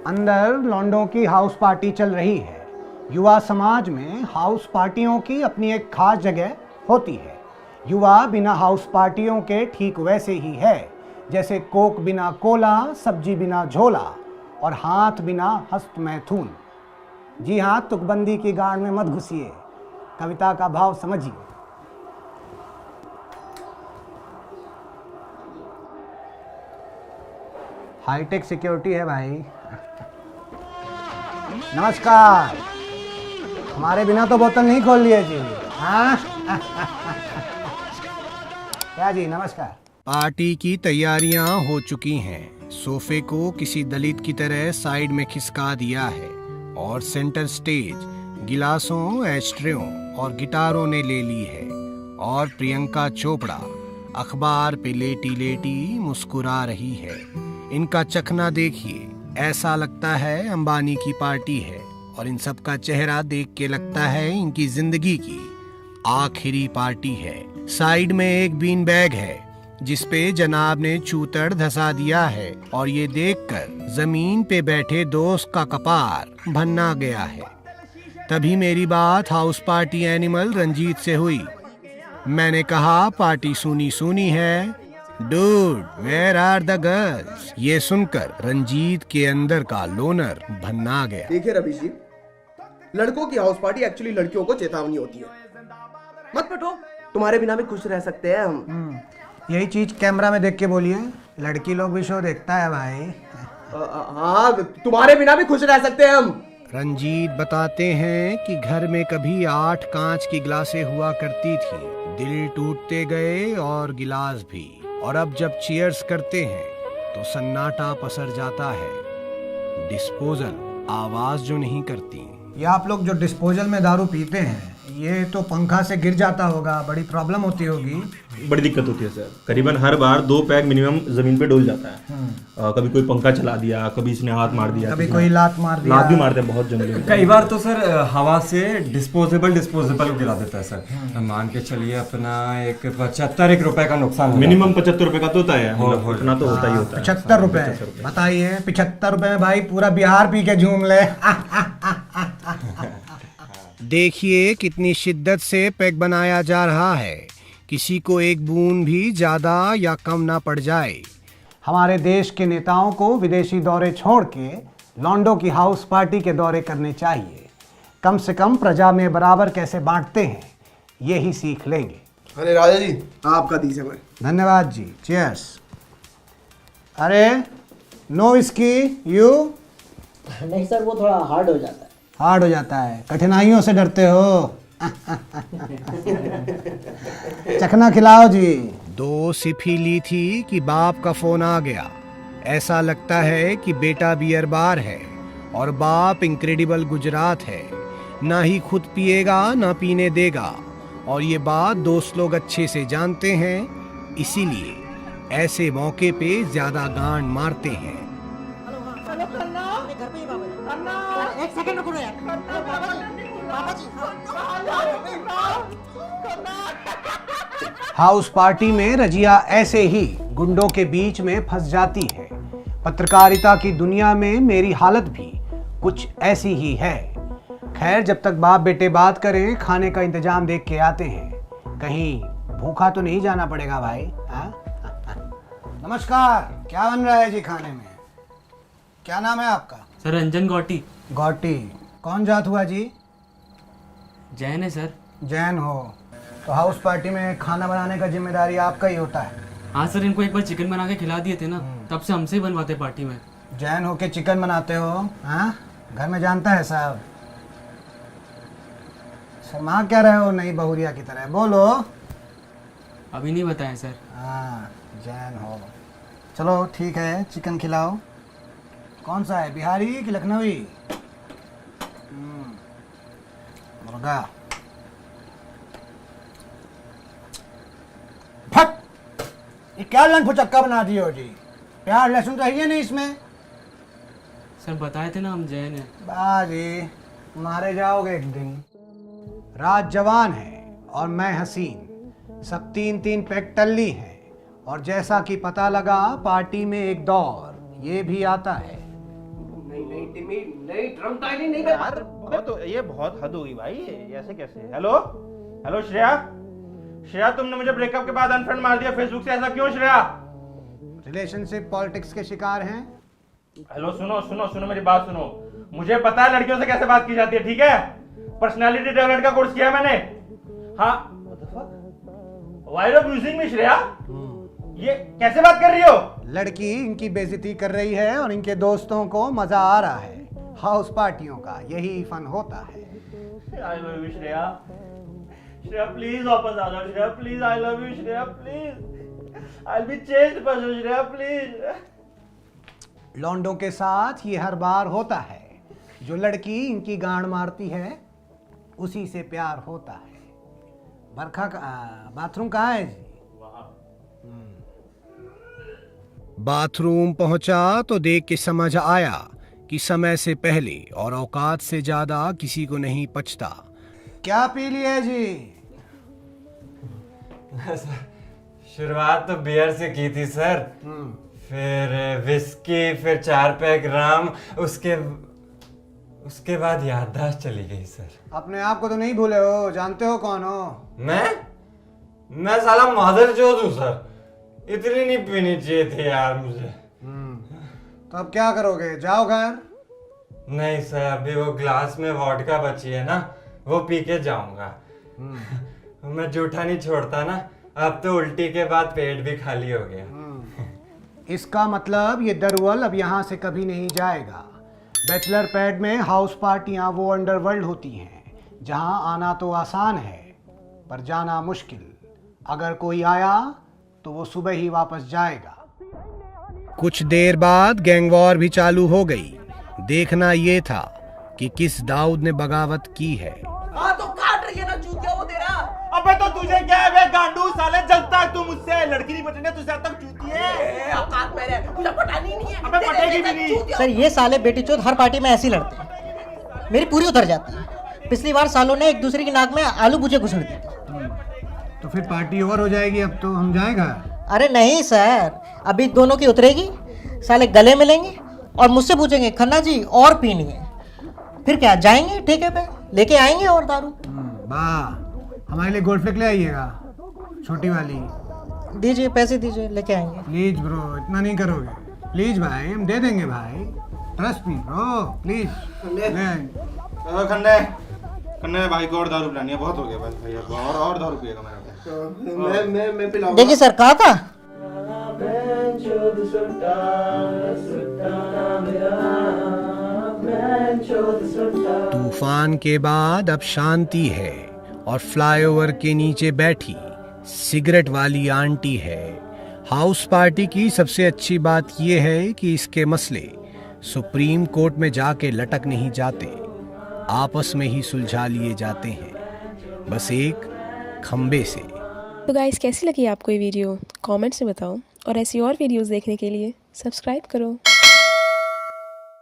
अंदर लौंडों की house party चल रही है। युवा समाज में हाउस पार्टियों की अपनी एक खास जगह होती है। युवा बिना हाउस पार्टियों के ठीक वैसे ही है जैसे कोक बिना कोला, सब्जी बिना झोला और हाथ बिना हस्त मैथुन। जी हाँ, तुकबंदी की गांड में मत घुसिए, कविता का भाव समझिए। हाईटेक सिक्योरिटी है भाई। नमस्कार। हमारे बिना तो बोतल नहीं खोल लिए जी। हाँ क्या जी, नमस्कार। पार्टी की तैयारियां हो चुकी हैं। सोफे को किसी दलित की तरह साइड में खिसका दिया है और सेंटर स्टेज गिलासों, एस्ट्रेओं और गिटारों ने ले ली है। और प्रियंका चोपड़ा अखबार पे लेटी लेटी मुस्कुरा रही है। इनका चखना देखिए, ऐसा लगता है अंबानी की पार्टी है। और इन सब का चेहरा देख के लगता है इनकी जिंदगी की आखिरी पार्टी है। साइड में एक बीन बैग है जिसपे जनाब ने चूतड़ धसा दिया है और ये देखकर जमीन पे बैठे दोस्त का कपार भन्ना गया है। तभी मेरी बात हाउस पार्टी एनिमल रंजीत से हुई। मैंने कहा पार्टी सुनी सुनी है, dude where are the girls. ये सुनकर रंजीत के अंदर का लोनर भन्ना गया। देखिए रवि जी, लड़कों की हाउस पार्टी एक्चुअली लड़कियों को चेतावनी होती है। मत पटो, तुम्हारे बिना भी खुश रह सकते हैं हम। यही चीज कैमरा में देख के बोलिए, लड़की लोग भी शो देखता है भाई। हाँ, तुम्हारे बिना भी खुश रह सकते हैं हम। रंजीत बताते हैं कि घर में कभी 8 कांच की गिलासें हुआ करती थी। दिल टूटते गए और गिलास भी। और अब जब चीयर्स करते हैं तो सन्नाटा पसर जाता है। डिस्पोजल आवाज जो नहीं करती। ये आप लोग जो डिस्पोजल में दारू पीते हैं, ये तो पंखा से गिर जाता होगा, बड़ी प्रॉब्लम होती होगी। बड़ी दिक्कत होती है सर। करीबन हर बार 2 पैक मिनिमम जमीन पे डोल जाता है। कभी कोई पंखा चला दिया, कभी इसने हाथ मार दिया, कभी कोई लात मार दिया। लात भी मारते हैं बहुत जंगली। कई बार तो सर हवा से डिस्पोजेबल गिरा देता है सर। मान के चलिए अपना एक 75 रुपए का नुकसान मिनिमम 75 रुपए का तो होता है, उतना तो होता ही होता है। 75 रुपए बताइए, 75 रुपए में भाई पूरा बिहार पी के झूम ले। देखिए कितनी शिद्दत से पैक बनाया जा रहा है, किसी को एक बूंद भी ज्यादा या कम ना पड़ जाए। हमारे देश के नेताओं को विदेशी दौरे छोड़ के लॉन्डो की हाउस पार्टी के दौरे करने चाहिए। कम से कम प्रजा में बराबर कैसे बांटते हैं ये ही सीख लेंगे। अरे राजा जी, आपका दीजिए भाई। धन्यवाद जी, चीयर्स। अरे नो विस्की यू? नहीं सर, वो थोड़ा हार्ड हो जाता है। हार्ड हो जाता है, कठिनाइयों से डरते हो। चखना खिलाओ जी। 2 सिप ही ली थी कि बाप का फोन आ गया। ऐसा लगता है कि बेटा बियर बार है और बाप इनक्रेडिबल गुजरात है। ना ही खुद पिएगा ना पीने देगा। और ये बात दोस्त लोग अच्छे से जानते हैं, इसीलिए ऐसे मौके पे ज्यादा गांड मारते हैं। एक सेकंड रुको यार। बाबा जी। हाउस पार्टी में रजिया ऐसे ही गुंडों के बीच में फंस जाती है। पत्रकारिता की दुनिया में मेरी हालत भी कुछ ऐसी ही है। खैर, जब तक बाप बेटे बात करें, खाने का इंतजाम देख के आते हैं। कहीं भूखा तो नहीं जाना पड़ेगा भाई। नमस्कार, क्या बन रहा है जी खाने में? क्या नाम है आपका? सर रंजन गौटी। गौटी, कौन जात हुआ जी? जैन है सर। जैन हो तो हाउस पार्टी में खाना बनाने का जिम्मेदारी आपका ही होता है। हाँ सर, इनको एक बार चिकन बना के खिला दिए थे ना, तब से हमसे ही बनवाते पार्टी में। जैन हो के चिकन बनाते हो? हाँ, घर में जानता है साहब। शर्मा क्या रहे हो नई बहुरिया की तरह, बोलो। अभी नहीं बताया सर। हाँ, जैन हो। चलो ठीक है, चिकन खिलाओ। कौन सा है, बिहारी कि लखनवी? मुर्गा। फट, ये क्या लन फुचक्का बना दिए हो जी? प्याज लहसुन तो है नहीं इसमें। सर बताए थे ना हम जैन हैं। बाजी, मारे जाओगे एक दिन। रात जवान है और मैं हसीन, सब 3-3 पैक टल्ली हैं। और जैसा कि पता लगा पार्टी में एक दौर ये भी आता है। नहीं इंटीमेट नहीं, ड्रम डायलिंग नहीं कर यार ये बहुत हद होगी भाई, ऐसे कैसे? हेलो हेलो श्रेया, श्रेया तुमने मुझे ब्रेकअप के बाद अनफ्रेंड मार दिया फेसबुक से, ऐसा क्यों श्रेया? रिलेशनशिप पॉलिटिक्स के शिकार हैं। हेलो सुनो सुनो सुनो मेरी बात सुनो, मुझे पता है लड़कियों से कैसे बात की जाती है, ठीक है? पर्सनालिटी डेवलपमेंट का कोर्स किया है मैंने। हाँ, Why are you abusing me, Shreya? ये कैसे बात कर रही हो? लड़की इनकी बेइज्जती कर रही है और इनके दोस्तों को मजा आ रहा है। हाउस पार्टियों का यही फन होता है। I love you, Shreya. Shreya please वापस आ जाओ Shreya, please. I love you, Shreya please. I'll be changed person, Shreya please. लौंडों के साथ ये हर बार होता है। जो लड़की इनकी गांड मारती है उसी से प्यार होता है। बरखा का बाथरूम कहाँ है जी? बाथरूम पहुंचा तो देख के समझ आया कि समय से पहले और औकात से ज्यादा किसी को नहीं पचता। क्या पी लिया जी? शुरुआत तो बियर से की थी सर, फिर विस्की, फिर 4 पैक रम, उसके बाद याददाश्त चली गई सर। अपने आप को तो नहीं भूले हो, जानते हो कौन हो? मैं साला मादर चोद हूँ सर, इतनी नहीं पीनी चाहिए थी यार मुझे। तो अब क्या करोगे, जाओ घर? नहीं सर, अभी वो ग्लास में वोडका बची है ना, वो पी के जाऊंगा। मैं जूठा नहीं छोड़ता ना, अब तो उल्टी के बाद पेट भी खाली हो गया। इसका मतलब ये दरुअल अब यहाँ से कभी नहीं जाएगा। बैचलर पैड में हाउस पार्टियाँ वो अंडरवर्ल्ड होती हैं जहाँ आना तो आसान है पर जाना मुश्किल। अगर कोई आया तो वो सुबह ही वापस जाएगा। कुछ देर बाद गैंग वॉर भी चालू हो गई। देखना ये था कि किस दाऊद ने बगावत की है। हाँ तो काट रही है ना चूतिया वो तेरा। अबे तो तुझे क्या है बे गांडू, साले जलता है तू मुझसे, लड़की नहीं पटने तुझसे अब तक चूती है। औकात में रह, तुझे पटानी नहीं है। अबे पटेगी भी नहीं। सर ये साले बेटी चोद हर पार्टी में ऐसे ही लड़ते हैं, मेरी पूरी उतर जाती है। पिछली बार सालों ने एक दूसरे की नाक में आलू भुजे घुसड़ दिए। तो फिर पार्टी ओवर हो जाएगी, अब तो हम जाएगा। अरे नहीं सर, अभी दोनों की उतरेगी, साले गले मिलेंगे और मुझसे पूछेंगे खन्ना जी और पीनी है। फिर क्या जाएंगे ठेके पे, लेके आएंगे और दारू। वाह, हमारे लिए गोल्ड फ्लिक ले आइएगा, छोटी वाली। दीजिए पैसे दीजिए, लेके आएंगे। प्लीज ब्रो, इतना नहीं करोगे? प्लीज भाई, हम दे देंगे भाई, ट्रस्ट मी ब्रो, प्लीज। खन्ने खन्ने भाई को और दारू पिलानी है, बहुत हो गया बस भैया को, और दारू पिएगा मेरा। मैं पिलाऊंगा। देखिए सर, कहा था तूफान के बाद अब शांति है और फ्लाईओवर के नीचे बैठी सिगरेट वाली आंटी है। हाउस पार्टी की सबसे अच्छी बात यह है कि इसके मसले सुप्रीम कोर्ट में जाके लटक नहीं जाते, आपस में ही सुलझा लिए जाते हैं, बस एक खंबे से। तो गाइस, कैसी लगी आपको ये वीडियो? कमेंट्स में बताओ और ऐसी और वीडियोस देखने के लिए सब्सक्राइब करो।